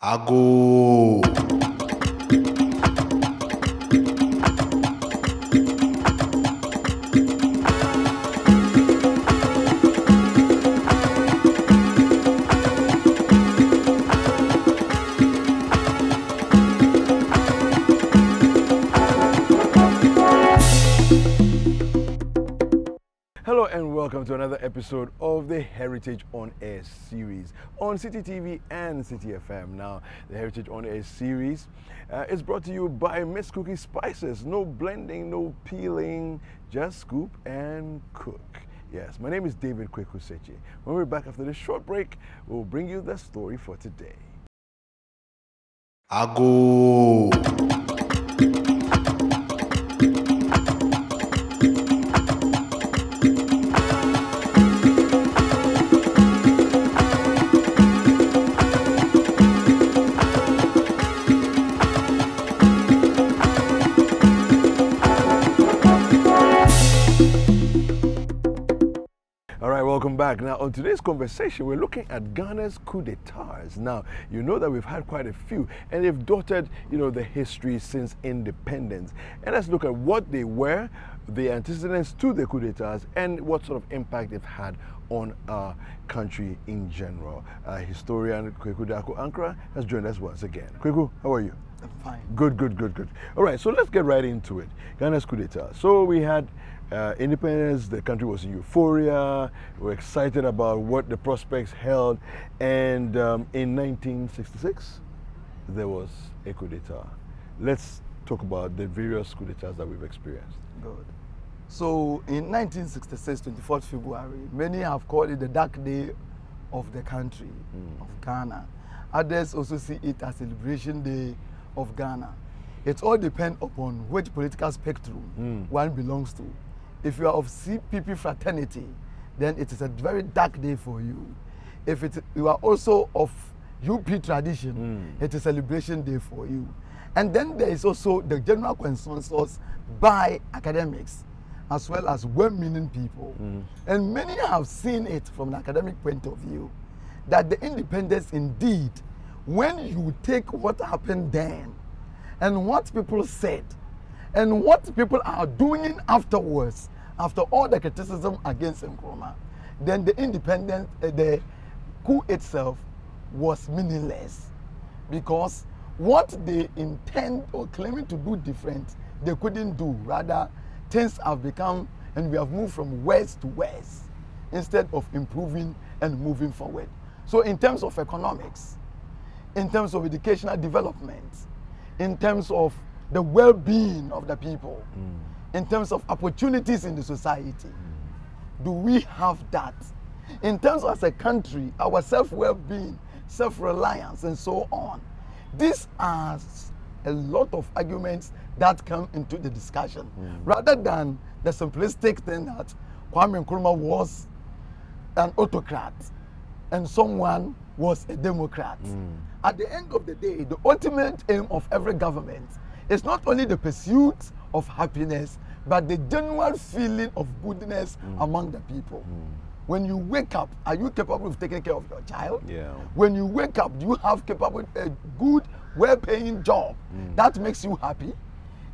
Ago. Hello and welcome to another episode of the Heritage on Air series on Citi TV and Citi FM. Now, the Heritage on Air series is brought to you by Miss Cookie Spices. No blending, no peeling, just scoop and cook. Yes, my name is David Kwekusechi. When we're back after this short break, we'll bring you the story for today. Ago. Welcome back. Now, on today's conversation, we're looking at Ghana's coup d'etats. Now, you know that we've had quite a few, and they've dotted, the history since independence. And let's look at what they were, the antecedents to the coup d'etats, and what sort of impact they've had on our country in general. Historian Kweku Dako Ankara has joined us once again. Kweku, how are you? I'm fine. Good. All right, so let's get right into it. Ghana's coup d'etat. So we had independence, the country was in euphoria, we were excited about what the prospects held, and in 1966, there was a coup d'etat. Let's talk about the various coup d'etats that we've experienced. Good. So in 1966, 24th February, many have called it the dark day of the country of Ghana. Others also see it as a liberation day of Ghana. It all depends upon which political spectrum one belongs to. If you are of CPP fraternity, then it is a very dark day for you. If you are also of UP tradition, it is a liberation day for you. And then there is also the general consensus by academics, as well as well-meaning people. And many have seen it from an academic point of view, that the independence indeed, when you take what happened then, and what people said, and what people are doing afterwards, after all the criticism against Nkrumah, then the independence, the coup itself was meaningless, because what they intend or claiming to do different, they couldn't do. Rather, things have become, and we have moved from worse to worse, instead of improving and moving forward. So in terms of economics, in terms of educational development, in terms of the well-being of the people, in terms of opportunities in the society, do we have that? In terms of as a country, our self-well-being, self-reliance, and so on. These are a lot of arguments that come into the discussion, rather than the simplistic thing that Kwame Nkrumah was an autocrat and someone was a democrat. At the end of the day, the ultimate aim of every government is not only the pursuit of happiness, but the general feeling of goodness among the people. When you wake up, are you capable of taking care of your child? Yeah. When you wake up, do you have a good, well-paying job that makes you happy?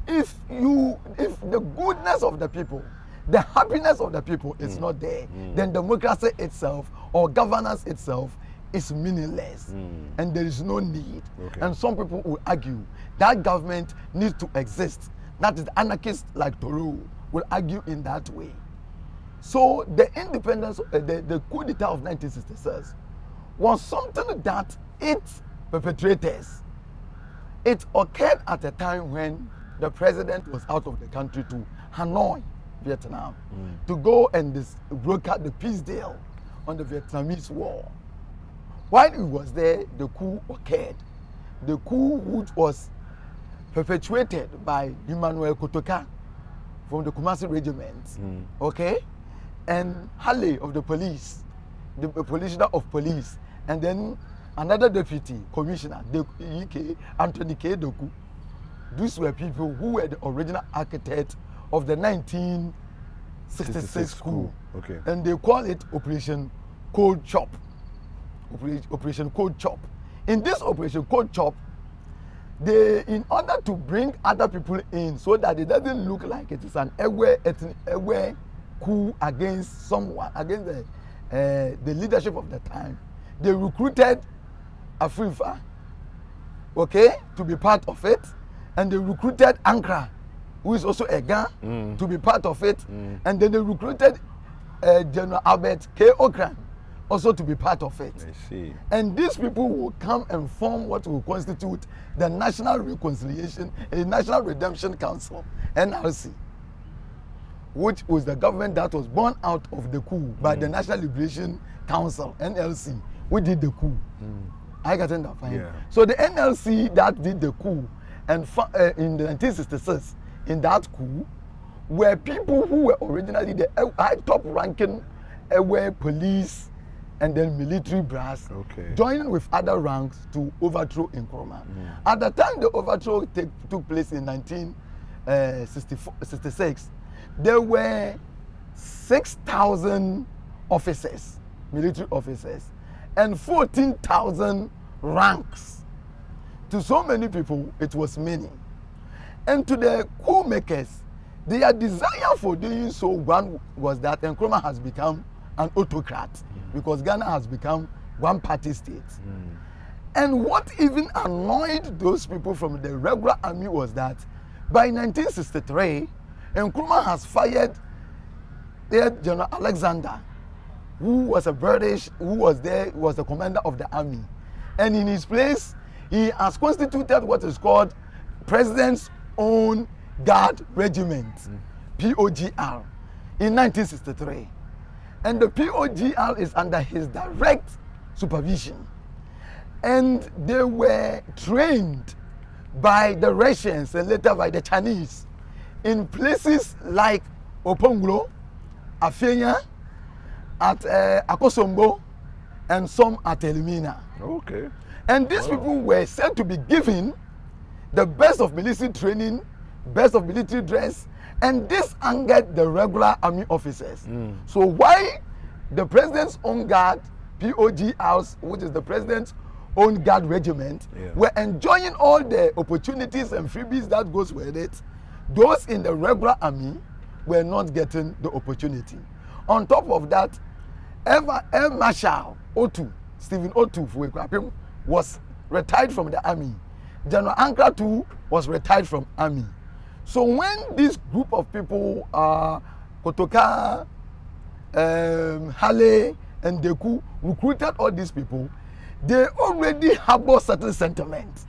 If the goodness of the people, the happiness of the people is not there, then democracy itself or governance itself is meaningless, and there is no need. Okay. And some people will argue that government needs to exist. That is, anarchists like Thoreau will argue in that way. So the independence, the coup d'etat of 1966 was something that its perpetrators, it occurred at a time when the president was out of the country to Hanoi, Vietnam, to go and broker the peace deal on the Vietnamese war. While he was there, the coup occurred. The coup, which was perpetuated by Emmanuel Kotoka from the Kumasi regiment, okay, and Hale of the police, the commissioner of police, and then another deputy commissioner, Anthony K. Doku. These were people who were the original architect of the 1966 coup. Okay. And they call it Operation Cold Chop. Operation Cold Chop. in this operation called CHOP, they, in order to bring other people in so that it doesn't look like it is an Ewe coup against someone, against the leadership of the time, they recruited Afrifa, okay, to be part of it, and they recruited Ankara, who is also a Ghana, to be part of it, and then they recruited General Albert K. Okran also to be part of it. I see. And these people will come and form what will constitute the National Reconciliation, National Redemption Council, NRC, which was the government that was born out of the coup by the National Liberation Council, NLC, which did the coup. I got that fine. Yeah. So the NLC that did the coup and in the 1966, in that coup, were people who were originally the high top ranking police and then military brass, joining with other ranks to overthrow Nkrumah. At the time the overthrow took place in 1966, there were 6,000 officers, military officers, and 14,000 ranks. To so many people, it was many. And to the coup makers, their desire for doing so, one was that Nkrumah has become an autocrat, because Ghana has become one-party state. And what even annoyed those people from the regular army was that by 1963, Nkrumah has fired General Alexander, who was a British, who was the commander of the army. And in his place, he has constituted what is called President's Own Guard Regiment, POGR, in 1963. And the POGR is under his direct supervision. And they were trained by the Russians and later by the Chinese in places like Oponglo, Afenya, at Akosombo, and some at Elimina. Okay. And these people were said to be given the best of military training, best of military dress, and this angered the regular army officers. So why the President's Own Guard, POGRs, which is the President's Own Guard Regiment, were enjoying all the opportunities and freebies that goes with it, those in the regular army were not getting the opportunity. On top of that, Air Marshal Otu, Stephen Otu, was retired from the army. General Ankara too was retired from army. So when this group of people, Kotoka, Hale, and Deku, recruited all these people, they already harbor certain sentiments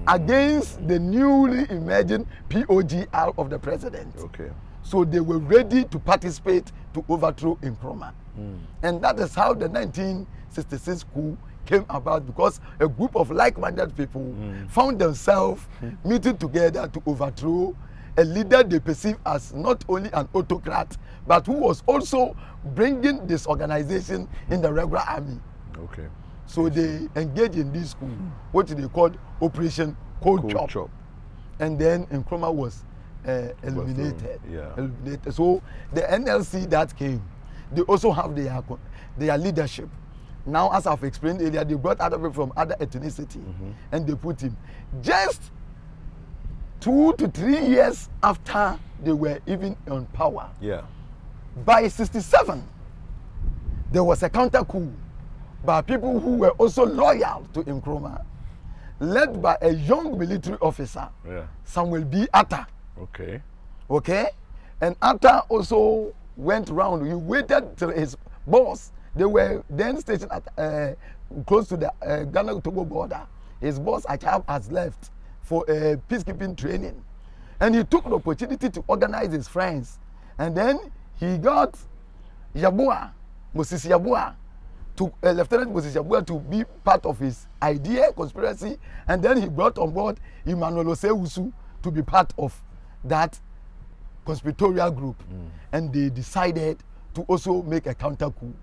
against the newly emerging POGR of the president. Okay. So they were ready to participate to overthrow Nkrumah. And that is how the 1966 coup came about, because a group of like-minded people found themselves meeting together to overthrow a leader they perceive as not only an autocrat, but who was also bringing disorganization in the regular army. Okay. So they engaged in this coup, what they called Operation Cold Chop. And then Nkrumah was eliminated. Eliminated. So the NLC that came, they also have their leadership. Now, as I've explained earlier, they brought other people from other ethnicity and they put him. Just 2 to 3 years after they were even on power. By 67, there was a counter coup by people who were also loyal to Nkrumah, led by a young military officer, Samuel B. Atta. Okay? And Atta also went round. He waited till his boss, they were then stationed at close to the Ghana-Togo border. His boss, Achab, has left for peacekeeping training. And he took the opportunity to organize his friends. And then he got Yabua, Moses Yabua, to Lieutenant Moses Yabua to be part of his idea, conspiracy. And then he brought on board Emmanuel Osewusu to be part of that conspiratorial group. And they decided to also make a counter coup.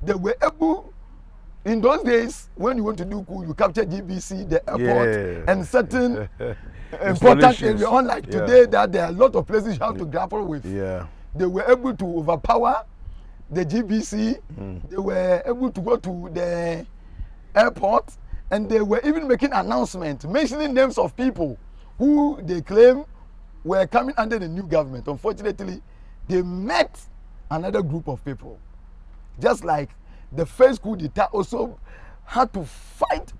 They were able, in those days, when you want to do coup, you capture GBC, the airport, and certain important areas. Unlike today, that there are a lot of places you have to grapple with. They were able to overpower the GBC. They were able to go to the airport And they were even making announcements, mentioning names of people who they claim were coming under the new government. Unfortunately, they met another group of people. Just like the first coup d'etat also had to fight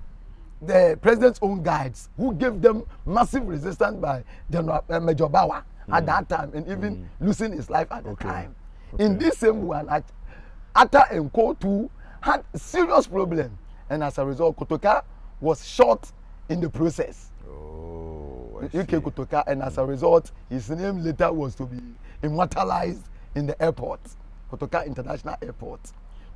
the president's own guides, who gave them massive resistance by General Major Bawa at that time, and even losing his life at the time. In this same one, Atta and Co too had serious problem, and as a result, Kotoka was shot in the process. UK Kotoka, and as a result, his name later was to be immortalized in the airport, Kotoka International Airport,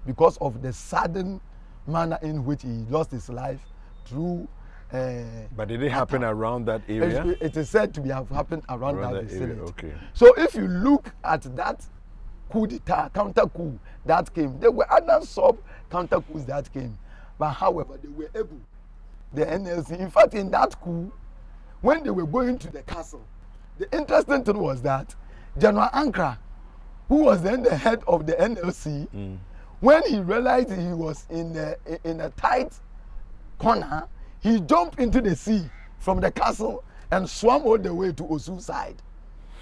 because of the sudden manner in which he lost his life through. But did it happen around that area? It is said to be have happened around that vicinity. Okay. So if you look at that coup d'etat, counter coup that came, there were other sub counter coups that came, but however they were able, the NLC, in fact in that coup, when they were going to the castle, the interesting thing was that General Ankara, who was then the head of the NLC, when he realized he was in a tight corner, he jumped into the sea from the castle and swam all the way to Osu side.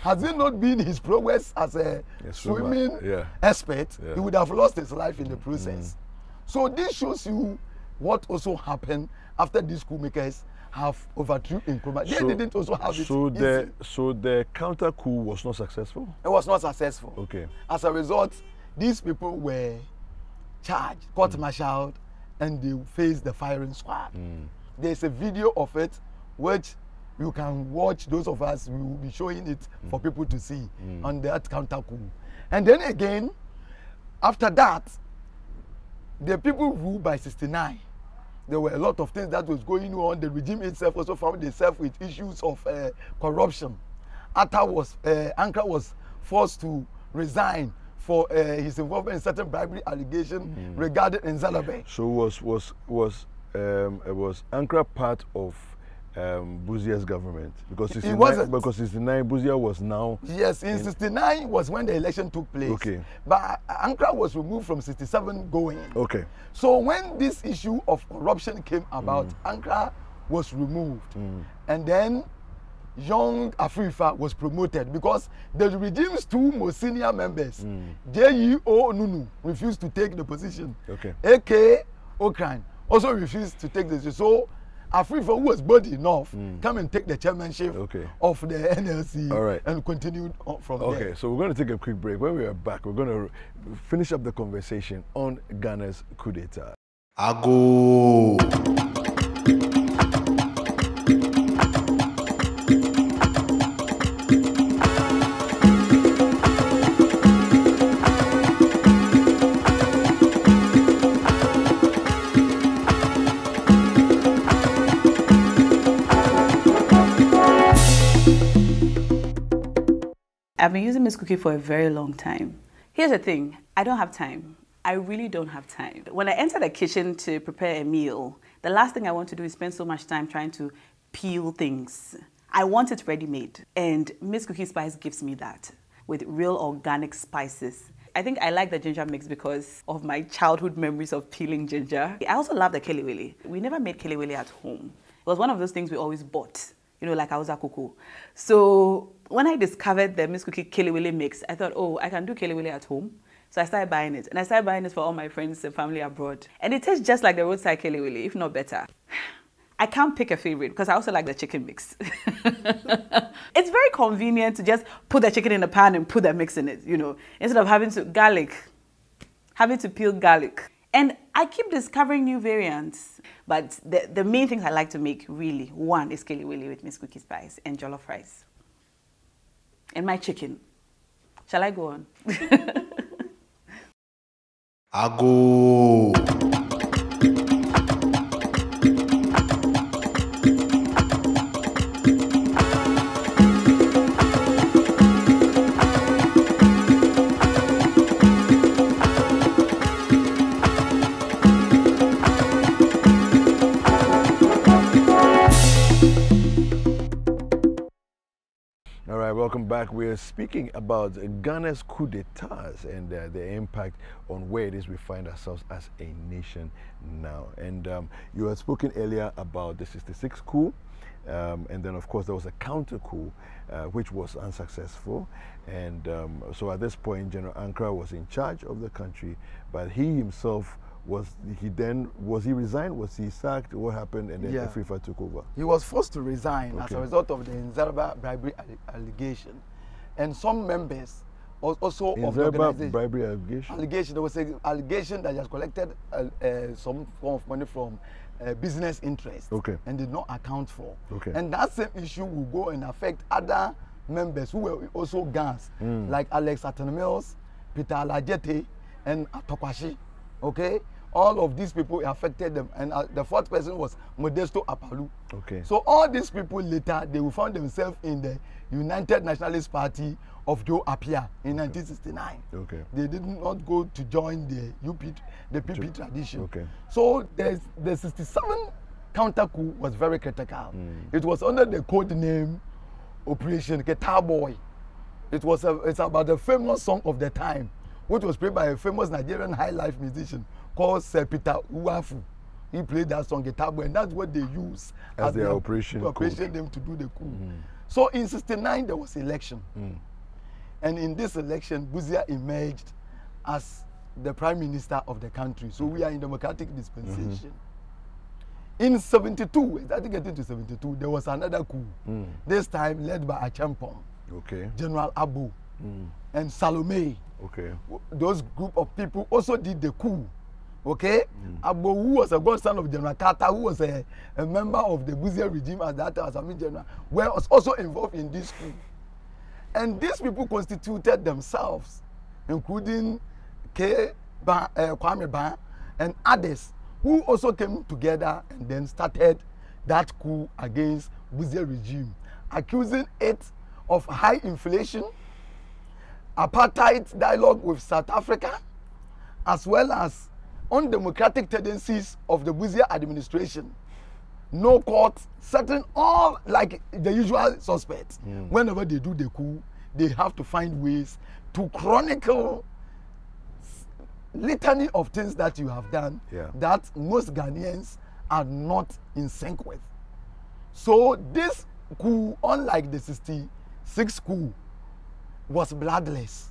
Has it not been his progress as a swimming expert, he would have lost his life in the process. So this shows you what also happened after these coup makers have overthrew Nkrumah. They didn't also have it easy. So the counter coup was not successful? It was not successful. Okay. As a result, these people were charged, court-martialed, and they faced the firing squad. There's a video of it which you can watch. Those of us, we will be showing it for people to see on that counter coup. And then again, after that, the people ruled by 69. There were a lot of things that was going on. The regime itself also found itself with issues of corruption. Ankara was forced to resign for his involvement in certain bribery allegation regarding Nzalabe. So was Ankara part of Buzia's government? Because it wasn't. Because 69 Buzia was now. Yes, in 69 was when the election took place. Okay. But Ankara was removed from 67 going. Okay. So when this issue of corruption came about, Ankara was removed, and then young Afrifa was promoted because the regime's two most senior members, J.E.O. Nunu, refused to take the position. Okay. A.K. Okran also refused to take the position. So Afrifa, who was bold enough, come and take the chairmanship of the NLC and continued on from there. Okay, so we're going to take a quick break. When we are back, we're going to finish up the conversation on Ghana's coup d'etat. Ago. I've been using Miss Cookie for a very long time. Here's the thing, I don't have time. I really don't have time. When I enter the kitchen to prepare a meal, the last thing I want to do is spend so much time trying to peel things. I want it ready-made, and Miss Cookie Spice gives me that with real organic spices. I think I like the ginger mix because of my childhood memories of peeling ginger. I also love the kelewele. We never made kelewele at home. It was one of those things we always bought, you know, like Auza Kuku. So when I discovered the Miss Cookie kelewele mix, I thought, oh, I can do kelewele at home. So I started buying it. And I started buying it for all my friends and family abroad. And it tastes just like the roadside kelewele, if not better. I can't pick a favorite because I also like the chicken mix. It's very convenient to just put the chicken in the pan and put the mix in it, you know, instead of having to peel garlic. And I keep discovering new variants. But the main things I like to make, really, one is kelewele with Miss Cookie Spice and jollof rice. And my chicken. Shall I go on? Ago. Welcome welcome back. We're speaking about Ghana's coup d'etats and the impact on where it is we find ourselves as a nation now. And you had spoken earlier about the 66 coup, and then of course there was a counter coup, which was unsuccessful. And so at this point, General Ankara was in charge of the country, but he himself was he resigned? Was he sacked? What happened? And then Afrifa took over. He was forced to resign as a result of the Nzarba bribery allegation, and some members also of the organization. Bribery allegation. There was an allegation that he has collected some form of money from business interests, and did not account for. And that same issue will go and affect other members who were also gangs, like Alex Atenemils, Peter Alajete, and Atokwashi. All of these people affected them, and the fourth person was Modesto Apalu. So all these people later, they will find themselves in the United Nationalist Party of Joe Appiah in 1969. They did not go to join the PP tradition. So the 67 counter coup was very critical. It was under the code name Operation Guitar Boy. It's about the famous song of the time, which was played by a famous Nigerian high life musician called Sir Peter Uwafu. He played that song Guitar Boy, and that's what they use as their operation them to do the coup. So in 69 there was election, and in this election Buzia emerged as the prime minister of the country. So we are in democratic dispensation. In 72, starting getting to 72, there was another coup. This time led by Achampong, General Abu, and Salome. Those group of people also did the coup. Abu, who was a godson of General Carter, who was a member of the Buzia regime at that time as Army General, was also involved in this coup. And these people constituted themselves, including Kwame Ban and others, who also came together and then started that coup against Buzia regime, accusing it of high inflation, apartheid dialogue with South Africa, as well as undemocratic tendencies of the Buzia administration. No court, certain all like the usual suspects. Whenever they do the coup, they have to find ways to chronicle litany of things that you have done that most Ghanaians are not in sync with. So this coup, unlike the 66 coup, was bloodless.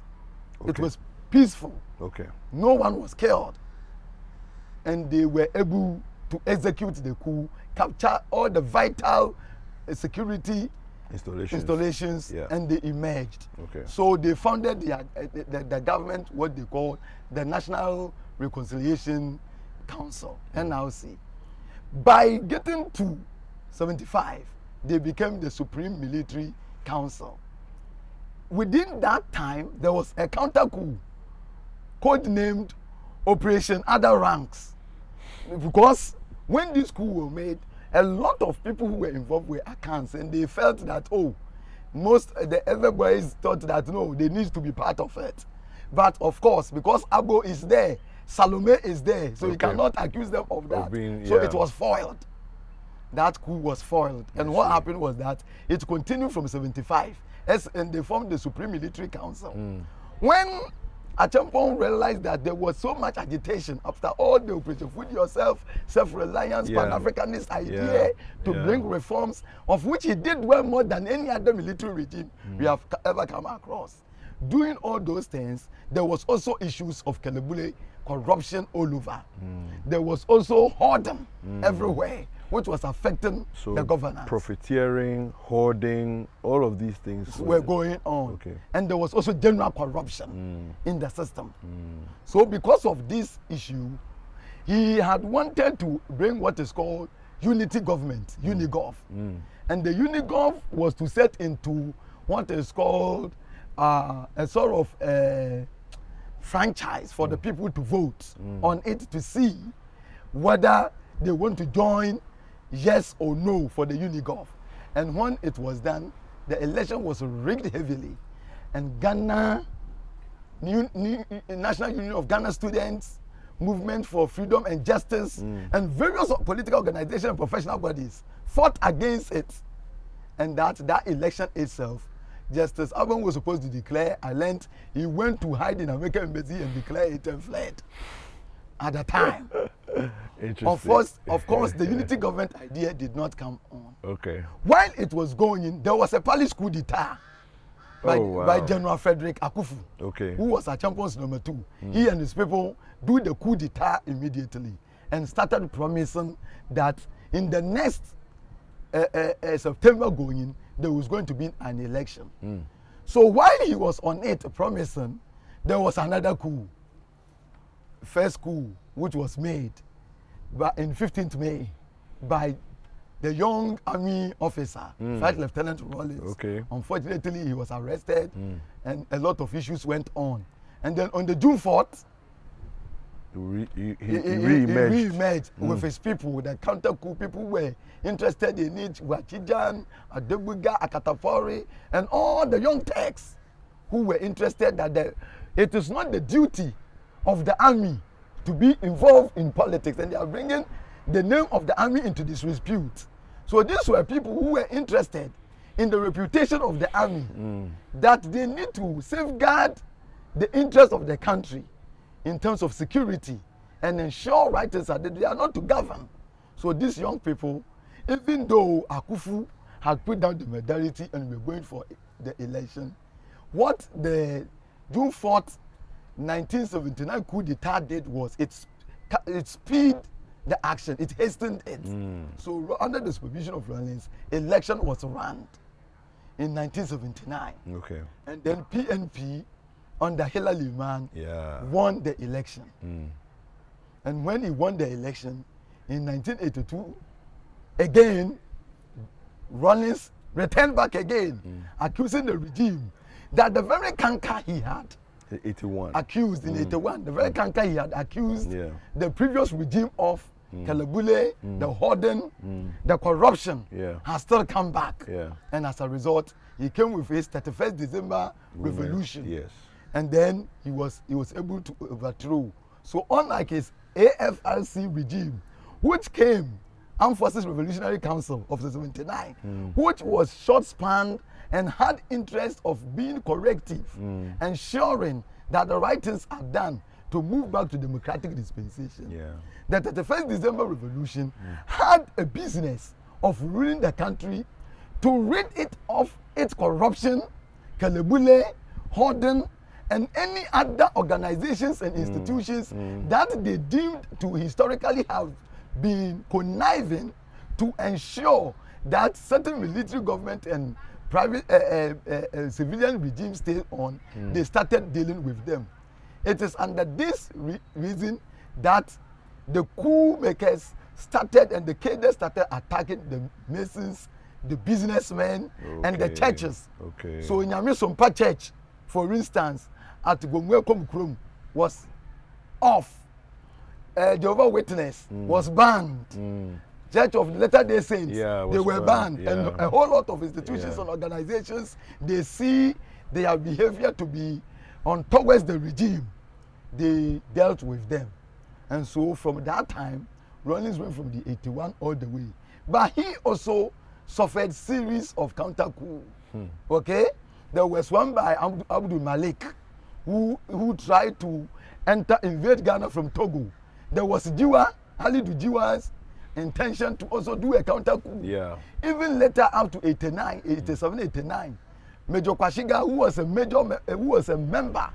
It was peaceful. No one was killed, and they were able to execute the coup, capture all the vital security installations, and they emerged. So they founded the government, what they call the National Reconciliation Council, NRC. By getting to 75, they became the Supreme Military Council. Within that time, there was a counter coup, codenamed Operation Other Ranks, because when this coup was made, a lot of people who were involved were accounts, and they felt that everybody thought that no, they need to be part of it. But of course, because Abo is there, Salome is there, so you cannot accuse them of that. So it was foiled. That coup was foiled, and what happened was that it continued from 75. And they formed the Supreme Military Council. When Achampong realized that there was so much agitation after all the operation, food yourself, self-reliance, Pan-Africanist idea to bring reforms, of which he did well more than any other military regime we have ever come across. Doing all those things, there was also issues of Kelebule corruption all over. There was also hoarding everywhere, which was affecting the governance. Profiteering, hoarding, all of these things were going on. And there was also general corruption in the system. So because of this issue, he had wanted to bring what is called unity government, Unigov. And the Unigov was to set into what is called a sort of franchise for the people to vote on it, to see whether they want to join, yes or no, for the Unigov. And when it was done, the election was rigged heavily, and Ghana, National Union of Ghana Students, Movement for Freedom and Justice, and various political organizations and professional bodies fought against it. And that election itself Justice Aban was supposed to declare, I learned he went to hide in American embassy and declared it and fled at the time. Of course, the unity government idea did not come on. Okay. While it was going in, there was a police coup d'etat by General Frederick Akufu, who was a champions number 2. He and his people do the coup d'etat immediately and started promising that in the next September going in, there was going to be an election. So while he was on it promising, there was another coup. First coup, which was made in 15th May by the young army officer, First Lieutenant Rollins. Unfortunately, he was arrested and a lot of issues went on. And then on the June 4th, he re-emerged with his people. The counter coup people were interested in it. Wachijan, Adebuga, Akatafori, and all the young Turks who were interested that it is not the duty of the army to be involved in politics, and they are bringing the name of the army into disrepute. So these were people who were interested in the reputation of the army, that they need to safeguard the interest of the country in terms of security and ensure rights are that they are not to govern. So these young people, even though Akufu had put down the majority and were going for the election, what the June 4th 1979 coup d'etat did was it speed the action, it hastened it. So under the supervision of Rollins, election was run in 1979. And then PNP under Hillary Liman won the election. And when he won the election in 1982, again, Rollins returned back again, accusing the regime that the very canker he had accused in 81, the very canker he had accused the previous regime of Kalabule, the hoarding, the corruption has still come back. And as a result, he came with his 31st December revolution. And then he was able to overthrow. So unlike his AFRC regime, which came, Armed Forces Revolutionary Council of the 79, which was short-spanned and had interest of being corrective, ensuring that the right things are done to move back to democratic dispensation. The 31st December revolution had a business of ruling the country to rid it of its corruption, Kalebule, hoarding, and any other organizations and institutions that they deemed to historically have been conniving to ensure that certain military government and private civilian regimes stay on. They started dealing with them. It is under this reason that the coup makers started and the cadres started attacking the Masons, the businessmen, and the churches. So in Nyamisompa Church, for instance, at Gomwekom Krum was off. Jehovah's Witness was banned. Church of Latter-day Saints, they were banned. And a whole lot of institutions and organizations, they see their behavior to be on towards the regime. They dealt with them. And so from that time, Rollins went from the 81 all the way. But he also suffered series of counter coup. There was one by Abdul Malik, who tried to invade Ghana from Togo. There was Jiwa, Halidou Jiwa's intention to also do a counter coup. Even later up to 89, 87, 89, Major Kwashiga, who was a member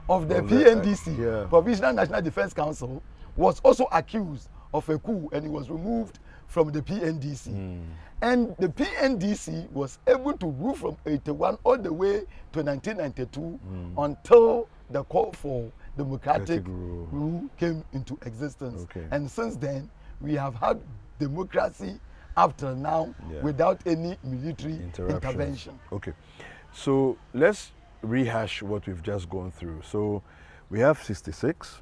of the PNDC, Provisional National Defense Council, was also accused of a coup and he was removed from the PNDC. And the PNDC was able to rule from 81 all the way to 1992 until the call for democratic rule came into existence. And since then, we have had democracy up till now without any military intervention. So let's rehash what we've just gone through. So we have 66,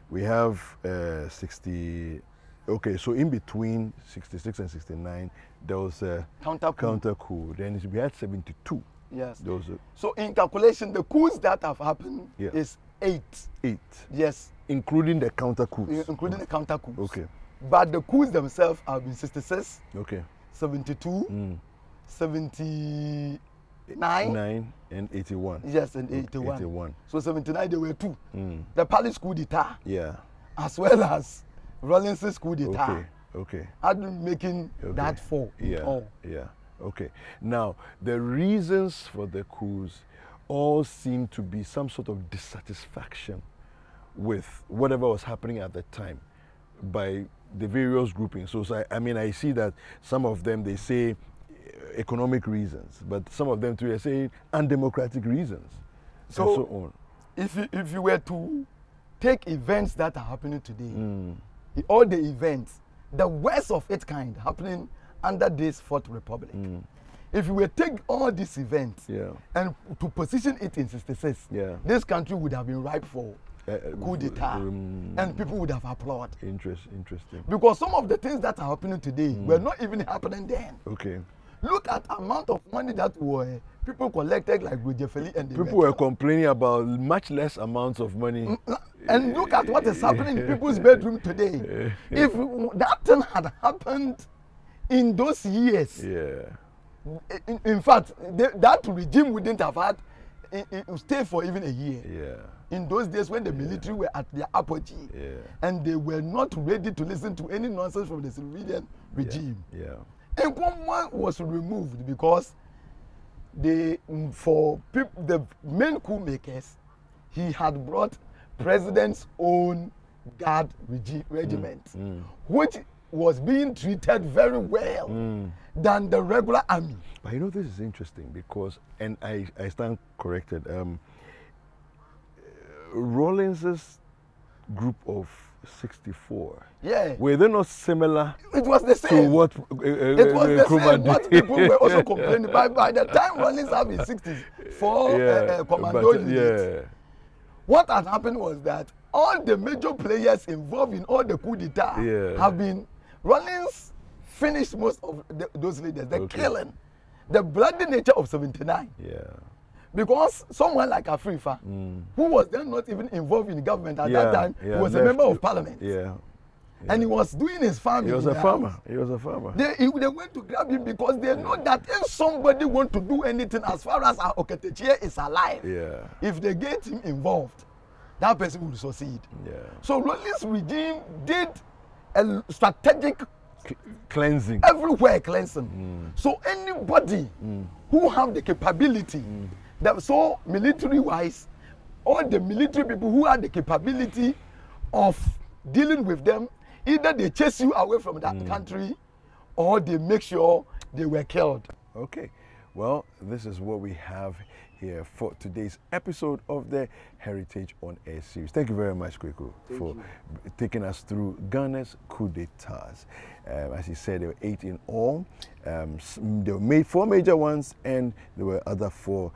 we have 60. So in between 66 and 69, there was a counter coup. Then we had 72. So in calculation, the coups that have happened is 8. Yes. Including the counter coups. Including the counter coups. But the coups themselves have been 66, 72, 78, 9 and 81. Yes, and 81. 81. So 79 there were two. The Palace coup d'etat, Yeah. as well as Rawlins's coup d'etat. Okay. Had been making that fall. Yeah. Yeah. Okay. Now, the reasons for the coups all seem to be some sort of dissatisfaction with whatever was happening at the time by the various groupings. So I see that some of them, they say economic reasons, but some of them too, they say undemocratic reasons, so, and so on. If you were to take events that are happening today, all the events, the worst of its kind happening under this Fourth Republic, if you were to take all these events and to position it in 66, this country would have been ripe for coup d'etat, and people would have applauded. Interesting. Because some of the things that are happening today were not even happening then. Okay. Look at amount of money that were people collected, like Roger Feli, and people were complaining about much less amounts of money. And look at what is happening in people's bedroom today. If that thing had happened in those years, in fact, that regime wouldn't have had stay for even a year. In those days when the military were at their apogee, and they were not ready to listen to any nonsense from the civilian regime. And one was removed because the main coup makers, he had brought president's own guard regiment, which was being treated very well than the regular army. But you know, this is interesting because, and I stand corrected, Rawlins's group of 64. Were they not similar? It was the same. To what it was the same. What people were also complaining. By the time Rawlins had his 64 commando units, what had happened was that all the major players involved in all the coup d'etat have been. Rawlins finished most of those leaders. The killing, the bloody nature of 79. Because someone like Afrifa, who was then not even involved in government at that time, was a member of parliament. And he was doing his farming. He was a farmer. They went to grab him because they know that if somebody want to do anything as far as our Oketechie is alive, if they get him involved, that person will succeed. So Rawlins regime did a strategic cleansing. Everywhere cleansing. So anybody who have the capability, so military-wise, all the military people who had the capability of dealing with them, either they chase you away from that country or they make sure they were killed. Okay. Well, this is what we have here for today's episode of the Heritage on Air series. Thank you very much, Kweku, for taking us through Ghana's coup d'etats. As he said, there were 8 in all. There were 4 major ones, and there were other 4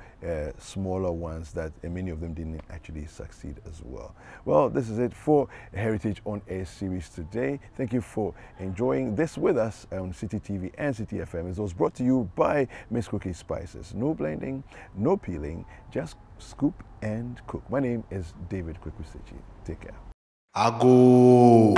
smaller ones that many of them didn't actually succeed as well. Well, this is it for Heritage on Air series today. Thank you for enjoying this with us on Citi TV and Citi FM. It was brought to you by Miss Cookie Spices. No blending, no peeling, just scoop and cook. My name is David Kweku Citi. Take care. Ago.